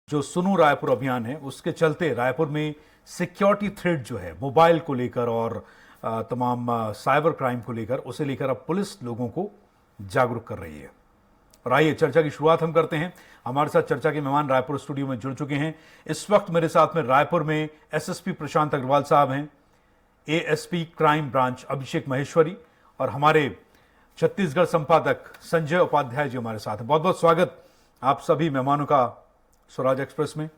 जो सुनो रायपुर अभियान है उसके चलते रायपुर में सिक्योरिटी थ्रेट जो है मोबाइल को लेकर और तमाम साइबर क्राइम को लेकर उसे लेकर अब पुलिस लोगों को जागरूक कर रही है। और आइए चर्चा की शुरुआत हम करते हैं। हमारे साथ चर्चा के मेहमान रायपुर स्टूडियो में जुड़ चुके हैं। इस वक्त मेरे साथ में रायपुर में एसएसपी प्रशांत अग्रवाल साहब हैं, एएसपी क्राइम ब्रांच अभिषेक महेश्वरी और हमारे छत्तीसगढ़ संपादक संजय उपाध्याय जी हमारे साथ हैं। बहुत बहुत स्वागत आप सभी मेहमानों का स्वराज एक्सप्रेस में।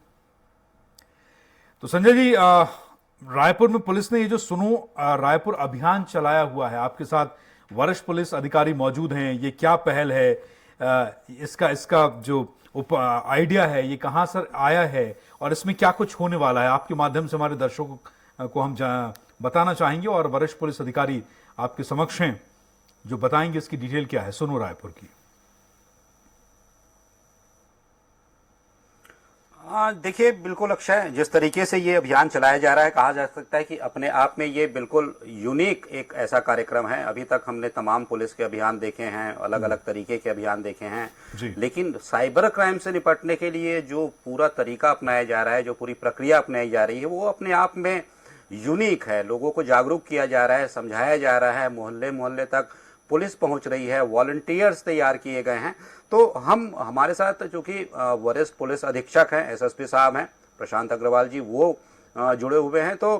तो संजय जी, रायपुर में पुलिस ने ये जो सुनो रायपुर अभियान चलाया हुआ है, आपके साथ वरिष्ठ पुलिस अधिकारी मौजूद हैं, ये क्या पहल है, इसका जो आइडिया है ये कहां से आया है और इसमें क्या कुछ होने वाला है, आपके माध्यम से हमारे दर्शकों को हम बताना चाहेंगे और वरिष्ठ पुलिस अधिकारी आपके समक्ष हैं जो बताएंगे इसकी डिटेल क्या है सुनो रायपुर की। देखिए, बिल्कुल अक्षय, जिस तरीके से ये अभियान चलाया जा रहा है, कहा जा सकता है कि अपने आप में ये बिल्कुल यूनिक एक ऐसा कार्यक्रम है। अभी तक हमने तमाम पुलिस के अभियान देखे हैं, अलग अलग तरीके के अभियान देखे हैं, लेकिन साइबर क्राइम से निपटने के लिए जो पूरा तरीका अपनाया जा रहा है, जो पूरी प्रक्रिया अपनाई जा रही है, वो अपने आप में यूनिक है। लोगों को जागरूक किया जा रहा है, समझाया जा रहा है, मोहल्ले मोहल्ले तक पुलिस पहुंच रही है, वॉलंटियर्स तैयार किए गए हैं। तो हमारे साथ जो कि वरिष्ठ पुलिस अधीक्षक हैं, एसएसपी साहब हैं प्रशांत अग्रवाल जी, वो जुड़े हुए हैं। तो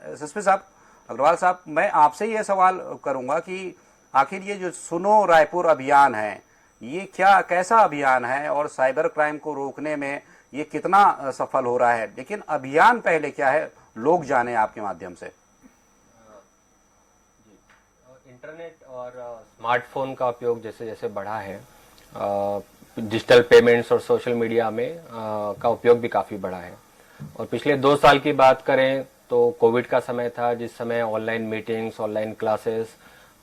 एसएसपी साहब, अग्रवाल साहब, मैं आपसे ये सवाल करूंगा कि आखिर ये जो सुनो रायपुर अभियान है, ये कैसा अभियान है और साइबर क्राइम को रोकने में ये कितना सफल हो रहा है? लेकिन अभियान पहले क्या है, लोग जाने आपके माध्यम से। इंटरनेट और स्मार्टफोन का उपयोग जैसे जैसे बढ़ा है, डिजिटल पेमेंट्स और सोशल मीडिया में का उपयोग भी काफ़ी बढ़ा है। और पिछले 2 साल की बात करें तो कोविड का समय था, जिस समय online meetings, online classes,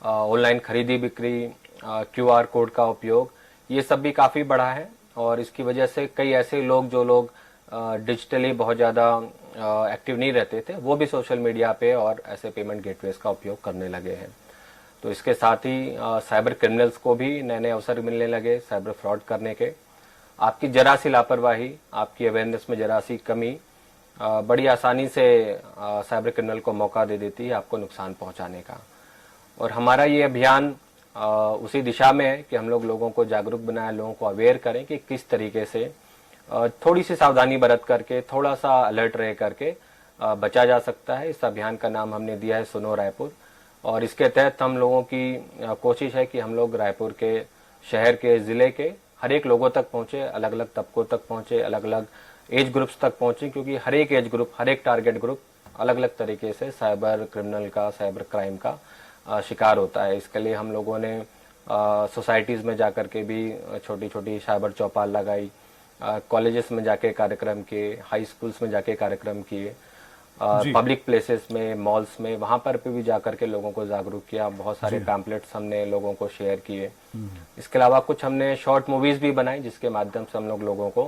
online खरीदी बिक्री, क्यूआर कोड का उपयोग, ये सब भी काफ़ी बढ़ा है। और इसकी वजह से कई ऐसे लोग जो लोग डिजिटली बहुत ज़्यादा एक्टिव नहीं रहते थे, वो भी सोशल मीडिया पे और ऐसे पेमेंट गेटवेज का उपयोग करने लगे हैं। तो इसके साथ ही साइबर क्रिमिनल्स को भी नए नए अवसर मिलने लगे साइबर फ्रॉड करने के। आपकी जरा सी लापरवाही, आपकी अवेयरनेस में जरा सी कमी बड़ी आसानी से साइबर क्रिमिनल को मौका दे देती है आपको नुकसान पहुंचाने का। और हमारा ये अभियान उसी दिशा में है कि हम लोगों को जागरूक बनाएं, लोगों को अवेयर करें कि किस तरीके से थोड़ी सी सावधानी बरत करके, थोड़ा सा अलर्ट रह करके बचा जा सकता है। इस अभियान का नाम हमने दिया है सुनो रायपुर। और इसके तहत हम लोगों की कोशिश है कि हम लोग रायपुर के, शहर के, ज़िले के हर एक लोगों तक पहुँचे, अलग अलग तबकों तक पहुँचे, अलग अलग एज ग्रुप्स तक पहुँचे, क्योंकि हर एक एज ग्रुप, हर एक टारगेट ग्रुप अलग अलग तरीके से साइबर क्रिमिनल का, साइबर क्राइम का शिकार होता है। इसके लिए हम लोगों ने सोसाइटीज़ में जाकर के भी छोटी छोटी साइबर चौपाल लगाई, कॉलेजेस में जाके कार्यक्रम किए, हाई स्कूल्स में जाके कार्यक्रम किए, पब्लिक प्लेसेस में, मॉल्स में, वहां पर भी जाकर के लोगों को जागरूक किया। बहुत सारे पैम्पलेट्स हमने लोगों को शेयर किए। इसके अलावा कुछ हमने शॉर्ट मूवीज भी बनाई जिसके माध्यम से हम लोगों को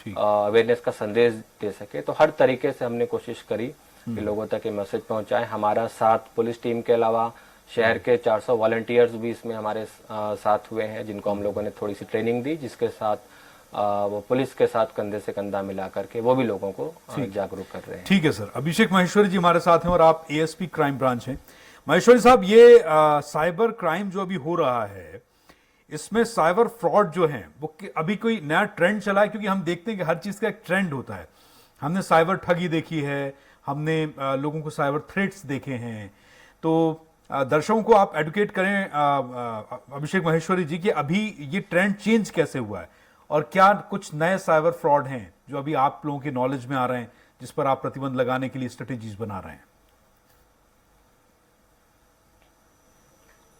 अवेयरनेस का संदेश दे सके। तो हर तरीके से हमने कोशिश करी कि लोगों तक ये मैसेज पहुंचाएं। हमारा साथ पुलिस टीम के अलावा शहर के 400 वॉलंटियर्स भी इसमें हमारे साथ हुए हैं, जिनको हम लोगों ने थोड़ी सी ट्रेनिंग दी, जिसके साथ वो पुलिस के साथ कंधे से कंधा मिला करके वो भी लोगों को जागरूक कर रहे हैं। ठीक है सर। अभिषेक महेश्वरी जी हमारे साथ हैं और आप एएसपी क्राइम ब्रांच हैं। महेश्वरी साहब, ये साइबर क्राइम जो अभी हो रहा है, इसमें साइबर फ्रॉड जो है वो अभी कोई नया ट्रेंड चला है? क्योंकि हम देखते हैं कि हर चीज का एक ट्रेंड होता है। हमने साइबर ठगी देखी है, हमने लोगों को साइबर थ्रेट्स देखे हैं। तो दर्शकों को आप एडुकेट करें अभिषेक महेश्वरी जी कि अभी ये ट्रेंड चेंज कैसे हुआ है और क्या कुछ नए साइबर फ्रॉड हैं जो अभी आप लोगों के नॉलेज में आ रहे हैं, जिस पर आप प्रतिबंध लगाने के लिए स्ट्रेटेजीज बना रहे हैं?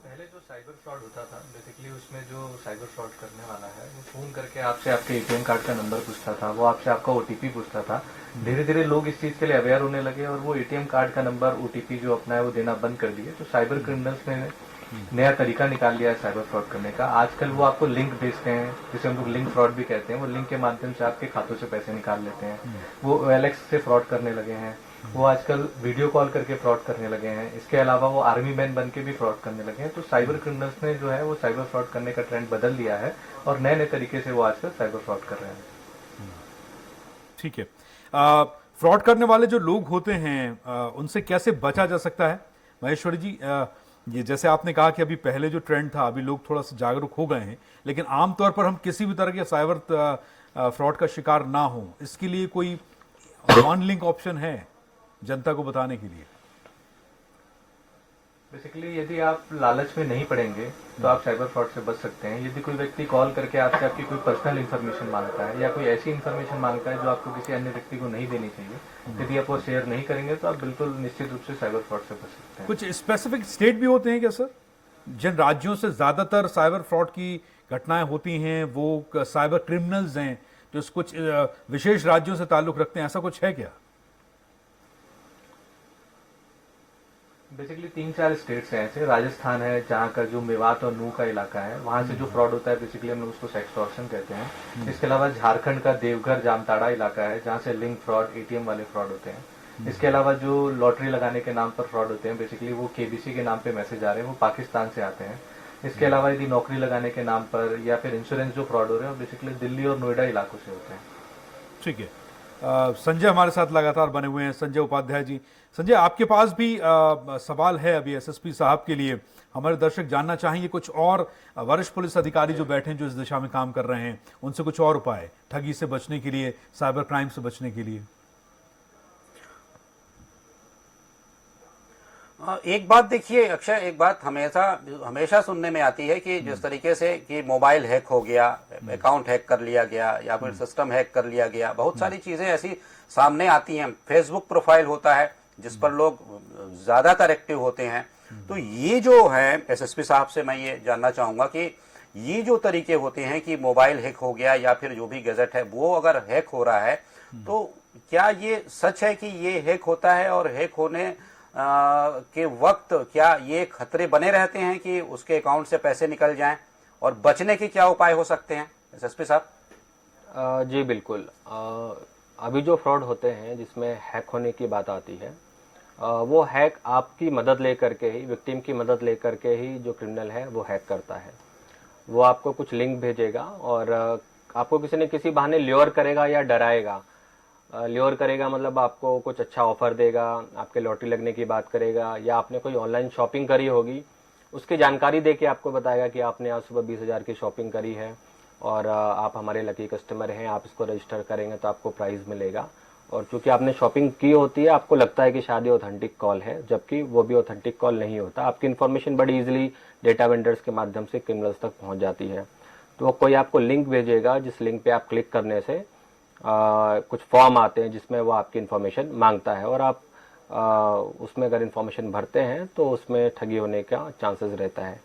पहले जो साइबर फ्रॉड होता था, बेसिकली उसमें जो साइबर फ्रॉड करने वाला है वो फोन करके आपसे आपके एटीएम कार्ड का नंबर पूछता था, वो आपसे आपका ओटीपी पूछता था। धीरे धीरे लोग इस चीज के लिए अवेयर होने लगे और वो एटीएम कार्ड का नंबर, ओटीपी जो अपना है वो देना बंद कर दिए। तो साइबर क्रिमिनल्स ने नया तरीका निकाल लिया है साइबर फ्रॉड करने का। आजकल वो आपको लिंक भेजते हैं, जिसे हम लोग लिंक फ्रॉड भी कहते हैं। वो लिंक के माध्यम से आपके खातों से पैसे निकाल लेते हैं। वो ओएलएक्स से फ्रॉड करने लगे हैं। वो आजकल वीडियो कॉल करके फ्रॉड करने लगे हैं। इसके अलावा वो आर्मी मैन बन के भी फ्रॉड करने लगे हैं। तो साइबर क्रिमिनल्स ने जो है वो साइबर फ्रॉड करने का ट्रेंड बदल दिया है और नए नए तरीके से वो आजकल साइबर फ्रॉड कर रहे हैं। ठीक है। फ्रॉड करने वाले जो लोग होते हैं उनसे कैसे बचा जा सकता है महेश्वरी जी? ये जैसे आपने कहा कि अभी पहले जो ट्रेंड था, अभी लोग थोड़ा सा जागरूक हो गए हैं, लेकिन आमतौर पर हम किसी भी तरह के साइबर फ्रॉड का शिकार ना हो, इसके लिए कोई वन लिंक ऑप्शन है जनता को बताने के लिए? बेसिकली यदि आप लालच में नहीं पड़ेंगे तो आप साइबर फ्रॉड से बच सकते हैं। यदि कोई व्यक्ति कॉल करके आपसे आपकी कोई पर्सनल इन्फॉर्मेशन मांगता है या कोई ऐसी इन्फॉर्मेशन मांगता है जो आपको किसी अन्य व्यक्ति को नहीं देनी चाहिए, यदि आप वो शेयर नहीं करेंगे तो आप बिल्कुल निश्चित रूप से साइबर फ्रॉड से बच सकते हैं। कुछ स्पेसिफिक स्टेट भी होते हैं क्या सर, जिन राज्यों से ज्यादातर साइबर फ्रॉड की घटनाएं होती हैं, वो साइबर क्रिमिनल्स हैं जो कुछ विशेष राज्यों से ताल्लुक रखते हैं, ऐसा कुछ है क्या? बेसिकली 3-4 स्टेट्स हैं ऐसे। राजस्थान है जहाँ का जो मेवात और नू का इलाका है, वहाँ से जो फ्रॉड होता है बेसिकली हम लोग उसको सेक्सटॉर्शन कहते हैं। इसके अलावा झारखंड का देवघर जामताड़ा इलाका है जहाँ से लिंक फ्रॉड, एटीएम वाले फ्रॉड होते हैं। इसके अलावा जो लॉटरी लगाने के नाम पर फ्रॉड होते हैं, बेसिकली वो केबीसी के नाम पे मैसेज आ रहे हैं, वो पाकिस्तान से आते हैं। इसके अलावा यदि नौकरी लगाने के नाम पर या फिर इंश्योरेंस जो फ्रॉड हो रहे हैं, बेसिकली दिल्ली और नोएडा इलाकों से होते हैं। ठीक है। संजय हमारे साथ लगातार बने हुए हैं, संजय उपाध्याय जी। संजय, आपके पास भी सवाल है अभी एसएसपी साहब के लिए। हमारे दर्शक जानना चाहेंगे कुछ और वरिष्ठ पुलिस अधिकारी जो बैठे हैं, जो इस दिशा में काम कर रहे हैं, उनसे कुछ और उपाय ठगी से बचने के लिए, साइबर क्राइम से बचने के लिए। एक बात देखिए अक्षय, एक बात हमेशा सुनने में आती है कि जिस तरीके से कि मोबाइल हैक हो गया, अकाउंट हैक कर लिया गया या फिर सिस्टम हैक कर लिया गया, बहुत सारी चीजें ऐसी सामने आती हैं। फेसबुक प्रोफाइल होता है जिस पर लोग ज्यादातर एक्टिव होते हैं। तो ये जो है, एसएसपी साहब से मैं ये जानना चाहूंगा कि ये जो तरीके होते हैं कि मोबाइल हैक हो गया या फिर जो भी गैजेट है वो अगर हैक हो रहा है, तो क्या ये सच है कि ये हैक होता है और हैक होने के वक्त क्या ये खतरे बने रहते हैं कि उसके अकाउंट से पैसे निकल जाएं, और बचने के क्या उपाय हो सकते हैं एसएसपी साहब? जी बिल्कुल। अभी जो फ्रॉड होते हैं जिसमें हैक होने की बात आती है, वो हैक आपकी मदद लेकर के ही, विक्टिम की मदद लेकर के ही जो क्रिमिनल है वो हैक करता है। वो आपको कुछ लिंक भेजेगा और आपको किसी न किसी बहाने ल्योर करेगा या डराएगा। ल्योर करेगा मतलब आपको कुछ अच्छा ऑफर देगा, आपके लॉटरी लगने की बात करेगा, या आपने कोई ऑनलाइन शॉपिंग करी होगी उसकी जानकारी दे के आपको बताएगा कि आपने आज सुबह 20,000 की शॉपिंग करी है और आप हमारे लकी कस्टमर हैं, आप इसको रजिस्टर करेंगे तो आपको प्राइज़ मिलेगा। और चूंकि आपने शॉपिंग की होती है, आपको लगता है कि शायद ये ऑथेंटिक कॉल है, जबकि वो भी ऑथेंटिक कॉल नहीं होता। आपकी इन्फॉर्मेशन बड़ी इजीली डेटा वेंडर्स के माध्यम से क्रिमिनल्स तक पहुंच जाती है। तो वो कोई आपको लिंक भेजेगा, जिस लिंक पे आप क्लिक करने से कुछ फॉर्म आते हैं जिसमें वो आपकी इन्फॉर्मेशन मांगता है, और आप उसमें अगर इन्फॉर्मेशन भरते हैं तो उसमें ठगी होने का चांसेस रहता है।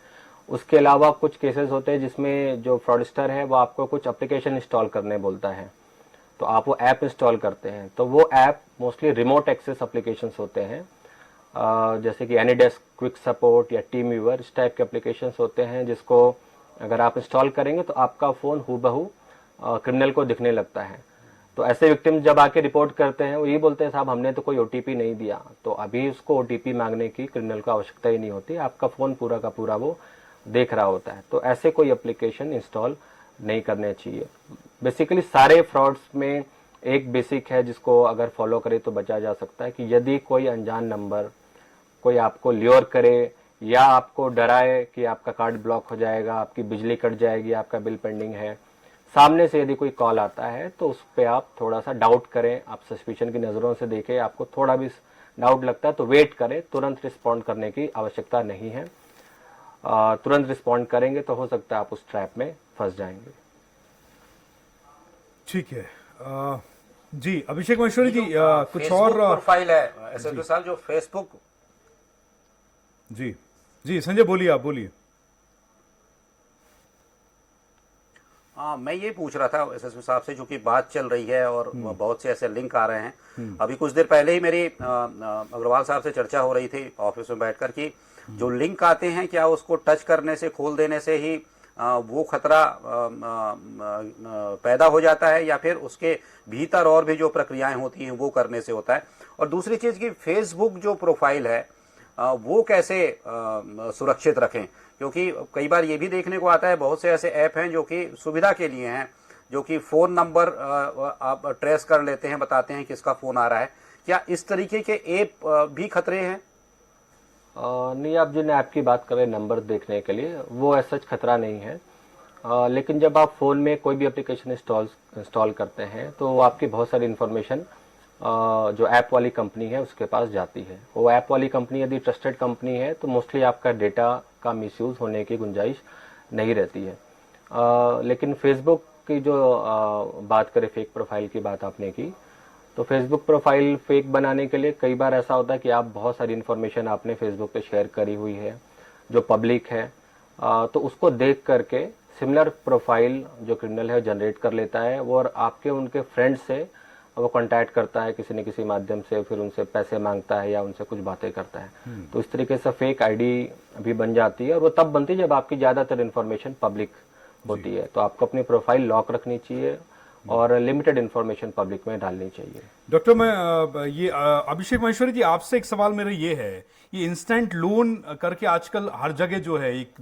उसके अलावा कुछ केसेस होते हैं जिसमें जो फ्रॉडस्टर है वो आपको कुछ एप्लीकेशन इंस्टॉल करने बोलता है, तो आप वो ऐप इंस्टॉल करते हैं। तो वो app mostly remote access applications होते हैं, जैसे कि एनीडेस्क क्विक सपोर्ट या टीम व्यूअर, इस टाइप के एप्लीकेशंस होते हैं जिसको अगर आप इंस्टॉल करेंगे तो आपका फ़ोन हूबहू क्रिमिनल को दिखने लगता है। तो ऐसे विक्टिम जब आके रिपोर्ट करते हैं, वो ये बोलते हैं साहब हमने तो कोई ओटीपी नहीं दिया, तो अभी उसको ओटीपी मांगने की क्रिमिनल को आवश्यकता ही नहीं होती, आपका फ़ोन पूरा का पूरा वो देख रहा होता है। तो ऐसे कोई एप्लीकेशन इंस्टॉल नहीं करने चाहिए। बेसिकली सारे फ्रॉड्स में एक बेसिक है जिसको अगर फॉलो करे तो बचा जा सकता है कि यदि कोई अनजान नंबर कोई आपको ल्योर करे या आपको डराए कि आपका कार्ड ब्लॉक हो जाएगा, आपकी बिजली कट जाएगी, आपका बिल पेंडिंग है, सामने से यदि कोई कॉल आता है तो उस पर आप थोड़ा सा डाउट करें, आप सस्पिशन की नज़रों से देखें, आपको थोड़ा भी डाउट लगता है तो वेट करें, तुरंत रिस्पॉन्ड करने की आवश्यकता नहीं है। तुरंत रिस्पॉन्ड करेंगे तो हो सकता है आप उस ट्रैप में फंस जाएंगे। ठीक है। जी अभिषेक महेश्वरी जी, कुछ फेसबुक और प्रोफाइल है एसएसपी साहब, जो फेसबुक। जी जी संजय बोलिए, आप बोलिए। हाँ, मैं ये पूछ रहा था एसएसपी साहब से, जो कि बात चल रही है और बहुत से ऐसे लिंक आ रहे हैं। अभी कुछ देर पहले ही मेरी अग्रवाल साहब से चर्चा हो रही थी ऑफिस में बैठकर कि जो लिंक आते हैं, क्या उसको टच करने से, खोल देने से ही वो खतरा पैदा हो जाता है, या फिर उसके भीतर और भी जो प्रक्रियाएं होती हैं वो करने से होता है? और दूसरी चीज की फेसबुक जो प्रोफाइल है वो कैसे सुरक्षित रखें? क्योंकि कई बार ये भी देखने को आता है, बहुत से ऐसे ऐप हैं जो कि सुविधा के लिए हैं, जो कि फ़ोन नंबर आप ट्रेस कर लेते हैं, बताते हैं किसका फ़ोन आ रहा है। क्या इस तरीके के ऐप भी खतरे हैं? नहीं, आप जिन ऐप की बात कर रहे हैं नंबर देखने के लिए, वो ऐसा खतरा नहीं है। लेकिन जब आप फ़ोन में कोई भी एप्लीकेशन इंस्टॉल करते हैं तो वो आपकी बहुत सारी इन्फॉर्मेशन जो ऐप वाली कंपनी है उसके पास जाती है। वो ऐप वाली कंपनी यदि ट्रस्टेड कंपनी है तो मोस्टली आपका डेटा का मिसयूज़ होने की गुंजाइश नहीं रहती है। लेकिन फेसबुक की जो बात करें, फेक प्रोफाइल की बात आपने की, तो फेसबुक प्रोफाइल फेक बनाने के लिए कई बार ऐसा होता है कि आप बहुत सारी इन्फॉर्मेशन आपने फेसबुक पे शेयर करी हुई है जो पब्लिक है, तो उसको देख करके सिमिलर प्रोफाइल जो क्रिमिनल है जनरेट कर लेता है वो, और आपके उनके फ्रेंड से वो कांटेक्ट करता है किसी न किसी माध्यम से, फिर उनसे पैसे मांगता है या उनसे कुछ बातें करता है। तो इस तरीके से फेक आईडी भी बन जाती है, और वो तब बनती है जब आपकी ज़्यादातर इन्फॉर्मेशन पब्लिक होती है। तो आपको अपनी प्रोफाइल लॉक रखनी चाहिए और लिमिटेड इन्फॉर्मेशन पब्लिक में डालनी चाहिए। डॉक्टर, मैं अभिषेक महेश्वरी जी, आपसे एक सवाल मेरा ये है, ये इंस्टेंट लोन करके आजकल हर जगह जो है एक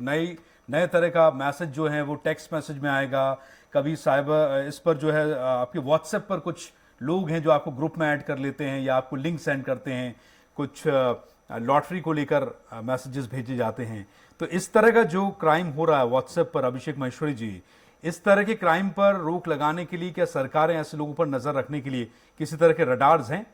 नए तरह का मैसेज जो है वो टेक्स्ट मैसेज में आएगा, कभी साइबर इस पर जो है आपके व्हाट्सएप पर कुछ लोग हैं जो आपको ग्रुप में ऐड कर लेते हैं या आपको लिंक सेंड करते हैं, कुछ लॉटरी को लेकर मैसेजेस भेजे जाते हैं। तो इस तरह का जो क्राइम हो रहा है व्हाट्सएप पर, अभिषेक महेश्वरी जी, इस तरह के क्राइम पर रोक लगाने के लिए क्या सरकारें ऐसे लोगों पर नजर रखने के लिए किसी तरह के रडार्स हैं?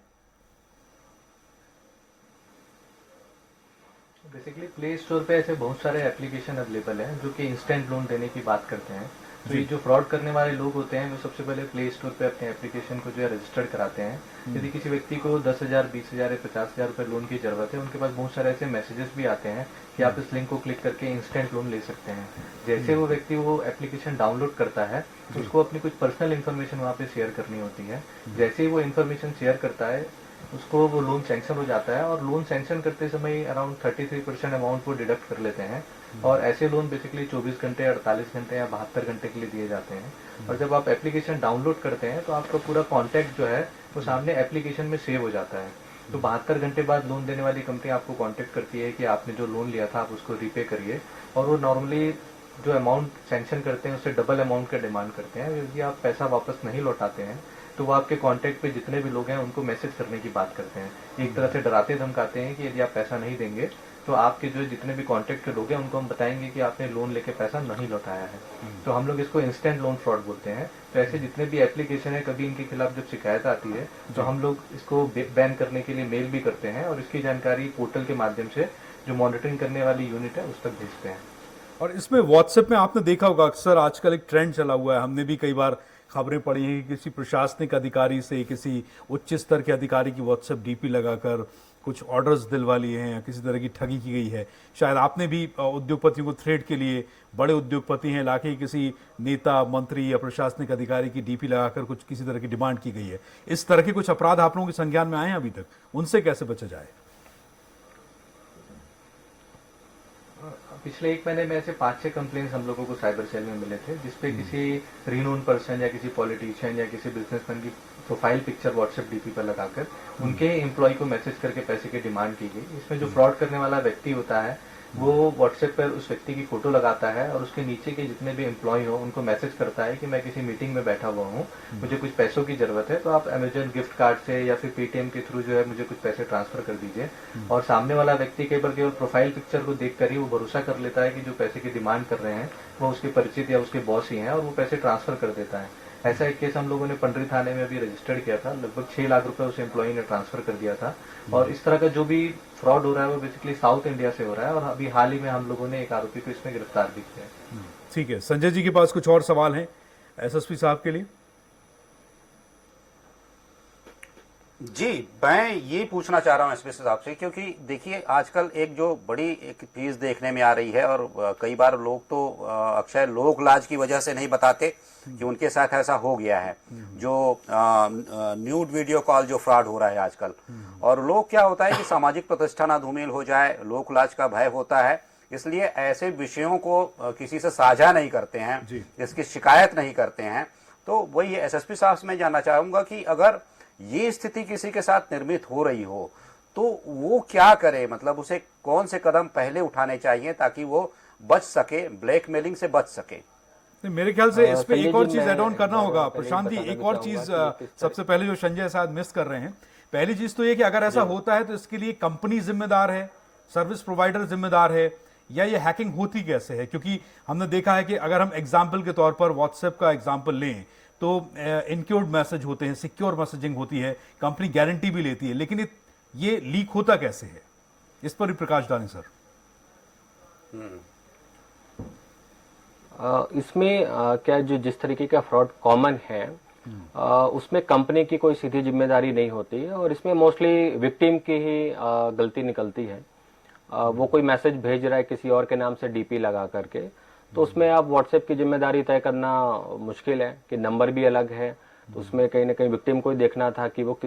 बेसिकली प्ले स्टोर पे ऐसे बहुत सारे एप्लीकेशन अवेलेबल हैं जो कि इंस्टेंट लोन देने की बात करते हैं। तो ये जो फ्रॉड करने वाले लोग होते हैं वो सबसे पहले प्ले स्टोर पे अपने एप्लीकेशन को जो है रजिस्टर्ड कराते हैं। यदि किसी व्यक्ति को 10,000, 20,000 या 50,000 रुपए लोन की जरूरत है, उनके पास बहुत सारे ऐसे मैसेजेस भी आते हैं कि आप इस लिंक को क्लिक करके इंस्टेंट लोन ले सकते हैं। जैसे वो व्यक्ति वो एप्लीकेशन डाउनलोड करता है तो उसको अपनी कुछ पर्सनल इन्फॉर्मेशन वहाँ पे शेयर करनी होती है। जैसे ही वो इन्फॉर्मेशन शेयर करता है उसको वो लोन सैंक्शन हो जाता है, और लोन सैंक्शन करते समय अराउंड 33% अमाउंट वो डिडक्ट कर लेते हैं। और ऐसे लोन बेसिकली 24 घंटे, 48 घंटे या 72 घंटे के लिए दिए जाते हैं। और जब आप एप्लीकेशन डाउनलोड करते हैं तो आपका पूरा कॉन्टैक्ट जो है वो सामने एप्लीकेशन में सेव हो जाता है। तो 72 घंटे बाद लोन देने वाली कंपनी आपको कॉन्टेक्ट करती है कि आपने जो लोन लिया था आप उसको रीपे करिए, और वो नॉर्मली जो अमाउंट सैंक्शन करते हैं उससे डबल अमाउंट का डिमांड करते हैं। यदि आप पैसा वापस नहीं लौटाते हैं तो वो आपके कांटेक्ट पे जितने भी लोग हैं उनको मैसेज करने की बात करते हैं। एक तरह से डराते धमकाते हैं कि यदि आप पैसा नहीं देंगे तो आपके जो जितने भी कांटेक्ट के लोग हैं उनको हम बताएंगे कि आपने लोन लेके पैसा नहीं लौटाया है। तो हम लोग इसको इंस्टेंट लोन फ्रॉड बोलते हैं। तो ऐसे जितने भी एप्लीकेशन है, कभी इनके खिलाफ जब शिकायत आती है तो हम लोग इसको बैन करने के लिए मेल भी करते हैं, और इसकी जानकारी पोर्टल के माध्यम से जो मॉनिटरिंग करने वाली यूनिट है उस तक भेजते हैं। और इसमें व्हाट्सएप में आपने देखा होगा अक्सर आजकल एक ट्रेंड चला हुआ है, हमने भी कई बार खबरें पढ़ी हैं कि किसी प्रशासनिक अधिकारी से किसी उच्च स्तर के अधिकारी की व्हाट्सएप डीपी लगाकर कुछ ऑर्डर्स दिलवा लिए हैं या किसी तरह की ठगी की गई है। शायद आपने भी उद्योगपतियों को थ्रेड के लिए, बड़े उद्योगपति हैं, लाके किसी नेता, मंत्री या प्रशासनिक अधिकारी की डीपी लगाकर कुछ किसी तरह की डिमांड की गई है। इस तरह के कुछ अपराध आप लोगों के संज्ञान में आए हैं अभी तक? उनसे कैसे बचा जाए? पिछले 1 महीने में ऐसे 5-6 कंप्लेंट्स हम लोगों को साइबर सेल में मिले थे, जिसपे किसी रिनोन पर्सन या किसी पॉलिटिशियन या किसी बिजनेसमैन की प्रोफाइल पिक्चर व्हाट्सएप डीपी पर लगाकर उनके एम्प्लॉय को मैसेज करके पैसे की डिमांड की गई। इसमें जो फ्रॉड करने वाला व्यक्ति होता है वो व्हाट्सएप पर उस व्यक्ति की फोटो लगाता है और उसके नीचे के जितने भी एम्प्लॉय हो उनको मैसेज करता है कि मैं किसी मीटिंग में बैठा हुआ हूँ, मुझे कुछ पैसों की जरूरत है, तो आप अमेजन गिफ्ट कार्ड से या फिर पेटीएम के थ्रू जो है मुझे कुछ पैसे ट्रांसफर कर दीजिए। और सामने वाला व्यक्ति केवल प्रोफाइल पिक्चर को देख कर ही वो भरोसा कर लेता है कि जो पैसे की डिमांड कर रहे हैं वो उसके परिचित या उसके बॉस ही हैं, और वो पैसे ट्रांसफर कर देता है। ऐसा एक केस हम लोगों ने पंडरी थाने में भी रजिस्टर्ड किया था। लगभग 6 लाख रुपए उस एम्प्लॉय ने ट्रांसफर कर दिया था। और इस तरह का जो भी फ्रॉड हो रहा है वो बेसिकली साउथ इंडिया से हो रहा है, और अभी हाल ही में हम लोगों ने एक आरोपी को इसमें गिरफ्तार भी किया है। ठीक है, संजय जी के पास कुछ और सवाल हैं एसएसपी साहब के लिए? जी, मैं ये पूछना चाह रहा हूँ एसपी साहब से, क्योंकि देखिए आजकल एक जो बड़ी एक चीज देखने में आ रही है, और कई बार लोग तो अक्सर लोक लाज की वजह से नहीं बताते कि उनके साथ ऐसा हो गया है, जो न्यूड वीडियो कॉल जो फ्रॉड हो रहा है आजकल। और लोग क्या होता है कि सामाजिक प्रतिष्ठा ना धूमिल हो जाए, लोक लाज का भय होता है, इसलिए ऐसे विषयों को किसी से साझा नहीं करते हैं, इसकी शिकायत नहीं करते हैं। तो वही एसएसपी साहब से मैं जानना चाहूंगा कि अगर ये स्थिति किसी के साथ निर्मित हो रही हो तो वो क्या करे, मतलब उसे कौन से कदम पहले उठाने चाहिए ताकि वो बच सके, ब्लैकमेलिंग से बच सके? नहीं, मेरे ख्याल से इस पे संजय एक और जी, चीज मैं ऐड ऑन करना होगा पहले प्रशांत जी, बताना एक और चाहूंगा चीज कि किस सबसे पहले जो संजय शायद मिस कर रहे हैं। पहली चीज तो ये कि अगर ऐसा होता है तो इसके लिए कंपनी जिम्मेदार है, सर्विस प्रोवाइडर जिम्मेदार है, या ये हैकिंग होती कैसे है? क्योंकि हमने देखा है कि अगर हम एग्जाम्पल के तौर पर व्हाट्सएप का एग्जाम्पल लें तो इनक्योर्ड मैसेज होते हैं, सिक्योर मैसेजिंग होती है, कंपनी गारंटी भी लेती है, लेकिन ये लीक होता कैसे है? इस पर भी प्रकाश डालें सर। इसमें क्या जो जिस तरीके का फ्रॉड कॉमन है उसमें कंपनी की कोई सीधी जिम्मेदारी नहीं होती है, और इसमें मोस्टली विक्टिम की ही गलती निकलती है। वो कोई मैसेज भेज रहा है किसी और के नाम से डीपी लगा करके, तो उसमें आप व्हाट्सएप की जिम्मेदारी तय करना मुश्किल है कि नंबर भी अलग है, तो उसमें कहीं ना कहीं विक्टिम को ही देखना था कि वो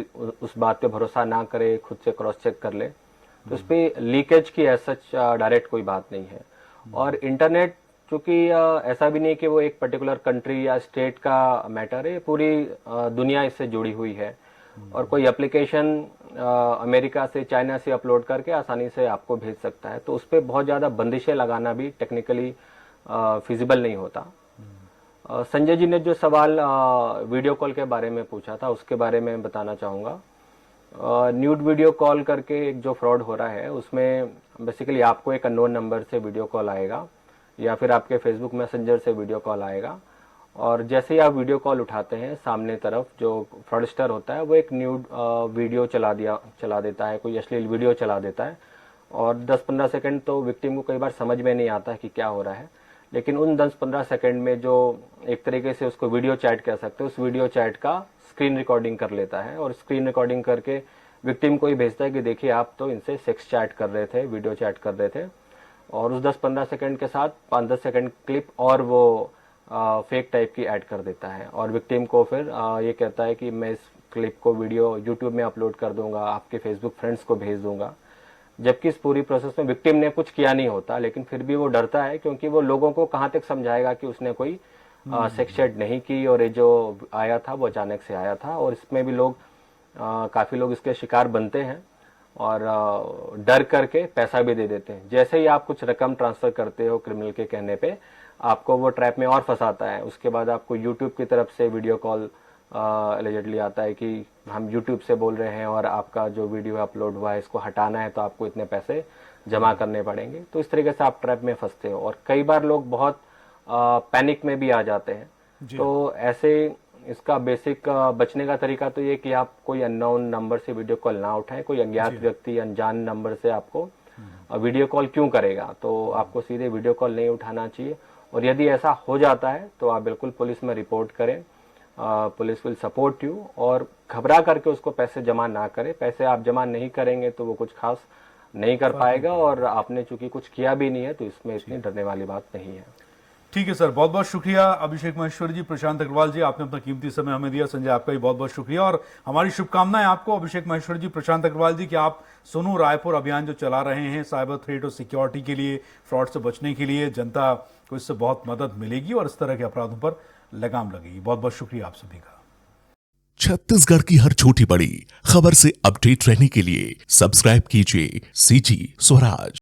उस बात पे भरोसा ना करे, खुद से क्रॉस चेक कर ले। तो उस पर लीकेज की एज सच डायरेक्ट कोई बात नहीं है। और इंटरनेट चूंकि ऐसा भी नहीं कि वो एक पर्टिकुलर कंट्री या स्टेट का मैटर है, पूरी दुनिया इससे जुड़ी हुई है, और कोई एप्लीकेशन अमेरिका से, चाइना से अपलोड करके आसानी से आपको भेज सकता है, तो उस पर बहुत ज़्यादा बंदिशें लगाना भी टेक्निकली फिजिबल नहीं होता। संजय जी ने जो सवाल वीडियो कॉल के बारे में पूछा था, उसके बारे में बताना चाहूँगा। न्यूड वीडियो कॉल करके एक जो फ्रॉड हो रहा है, उसमें बेसिकली आपको एक अननोन नंबर से वीडियो कॉल आएगा या फिर आपके फेसबुक मैसेंजर से वीडियो कॉल आएगा, और जैसे ही आप वीडियो कॉल उठाते हैं, सामने तरफ जो फ्रॉडस्टर होता है वो एक न्यूड वीडियो चला देता है, कोई अश्लील वीडियो चला देता है, और 10-15 सेकंड तो विक्टिम को कई बार समझ में नहीं आता है कि क्या हो रहा है, लेकिन उन 10-15 सेकंड में जो एक तरीके से उसको वीडियो चैट कह सकते हैं, उस वीडियो चैट का स्क्रीन रिकॉर्डिंग कर लेता है, और स्क्रीन रिकॉर्डिंग करके विक्टिम को ही भेजता है कि देखिए आप तो इनसे सेक्स चैट कर रहे थे, वीडियो चैट कर रहे थे, और उस 10-15 सेकंड के साथ 5-10 सेकंड क्लिप और वो फेक टाइप की ऐड कर देता है, और विक्टिम को फिर ये कहता है कि मैं इस क्लिप को वीडियो यूट्यूब में अपलोड कर दूंगा, आपके फेसबुक फ्रेंड्स को भेज दूंगा। जबकि इस पूरी प्रोसेस में विक्टिम ने कुछ किया नहीं होता, लेकिन फिर भी वो डरता है, क्योंकि वो लोगों को कहाँ तक समझाएगा कि उसने कोई सेक्स चैट नहीं की, और ये जो आया था वो अचानक से आया था। और इसमें भी लोग काफ़ी लोग इसके शिकार बनते हैं, और डर करके पैसा भी दे देते हैं। जैसे ही आप कुछ रकम ट्रांसफ़र करते हो क्रिमिनल के कहने पे, आपको वो ट्रैप में और फंसाता है। उसके बाद आपको यूट्यूब की तरफ से वीडियो कॉल एलिजिडली आता है कि हम यूट्यूब से बोल रहे हैं और आपका जो वीडियो अपलोड हुआ है इसको हटाना है, तो आपको इतने पैसे जमा करने पड़ेंगे। तो इस तरीके से आप ट्रैप में फंसते हो, और कई बार लोग बहुत पैनिक में भी आ जाते हैं। तो ऐसे इसका बेसिक बचने का तरीका तो ये कि आप कोई अननोन नंबर से वीडियो कॉल ना उठाएं। कोई अज्ञात व्यक्ति अनजान नंबर से आपको वीडियो कॉल क्यों करेगा, तो आपको सीधे वीडियो कॉल नहीं उठाना चाहिए। और यदि ऐसा हो जाता है तो आप बिल्कुल पुलिस में रिपोर्ट करें, पुलिस विल सपोर्ट यू, और घबरा करके उसको पैसे जमा ना करें। पैसे आप जमा नहीं करेंगे तो वो कुछ खास नहीं कर पाएगा, और आपने चूंकि कुछ किया भी नहीं है तो इसमें इतनी डरने वाली बात नहीं है। ठीक है सर, बहुत बहुत शुक्रिया अभिषेक महेश्वरी जी, प्रशांत अग्रवाल जी, आपने अपना कीमती समय हमें दिया। संजय, आपका भी बहुत बहुत शुक्रिया, और हमारी शुभकामनाएं आपको अभिषेक महेश्वरी जी, प्रशांत अग्रवाल जी, कि आप सुनो रायपुर अभियान जो चला रहे हैं साइबर थ्रेट और सिक्योरिटी के लिए, फ्रॉड से बचने के लिए, जनता को इससे बहुत मदद मिलेगी और इस तरह के अपराधों पर लगाम लगेगी। बहुत बहुत शुक्रिया आप सभी का। छत्तीसगढ़ की हर छोटी बड़ी खबर से अपडेट रहने के लिए सब्सक्राइब कीजिए CG स्वराज।